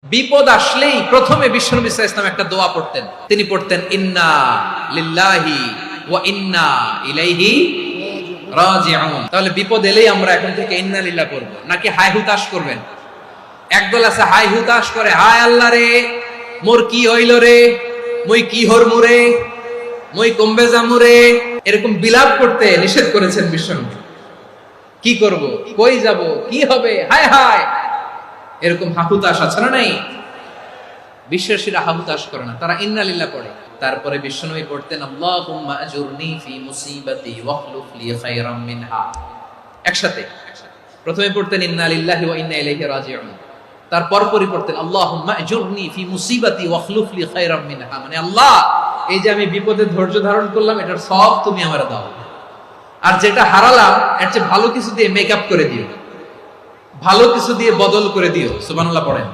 বিপদ আসলেই প্রথমে বিশ্বনবী সাল্লাল্লাহু আলাইহি ওয়াসাল্লাম একটা দোয়া পড়তেন। তিনি পড়তেন ইন্না লিল্লাহি ওয়া ইন্না ইলাইহি রাজিউন। তাহলে বিপদ এলেই আমরা এখন থেকে ইন্না লিল্লাহ করব, নাকি হাই হুতাশ করবেন? একদল আছে হাই হুতাশ করে, হায় আল্লাহ রে মোর কি হইল রে, মই কি হরমু রে, মই কমবে যামু রে, এরকম বিলাপ করতে নিষেধ করেছেন বিশ্বনবী। কি করব, কই যাব, কি হবে, হায় হায়, এরকম হাহুতাশ আছে না? নাই। বিশ্বাসীরা হাহুতাশ করে না, তারা ইন্না লিল্লাহ পড়ে। তারপরে বিশ্বনবী পড়তেন আল্লাহুম্মা আজুরনি ফি মুসিবাতি ওয়াখলুফ লি খায়রাম মিনহা। একসাথে প্রথমে পড়তেন ইন্না লিল্লাহি ওয়া ইন্না ইলাইহি রাজিউন, তারপর পরে পড়তেন আল্লাহুম্মা আজুরনি ফি মুসিবাতি ওয়াখলুফ লি খায়রাম মিনহা, মানে আল্লাহ এই যে আমি বিপদে ধৈর্য ধারণ করলাম এটার সব তুমি আমারে দাও, আর যেটা হারালাম এর চেয়ে ভালো কিছু দিয়ে মেকআপ করে দিও, ভালো কিছু দিয়ে বদল করে দিও। সুবহানাল্লাহ পড়েন।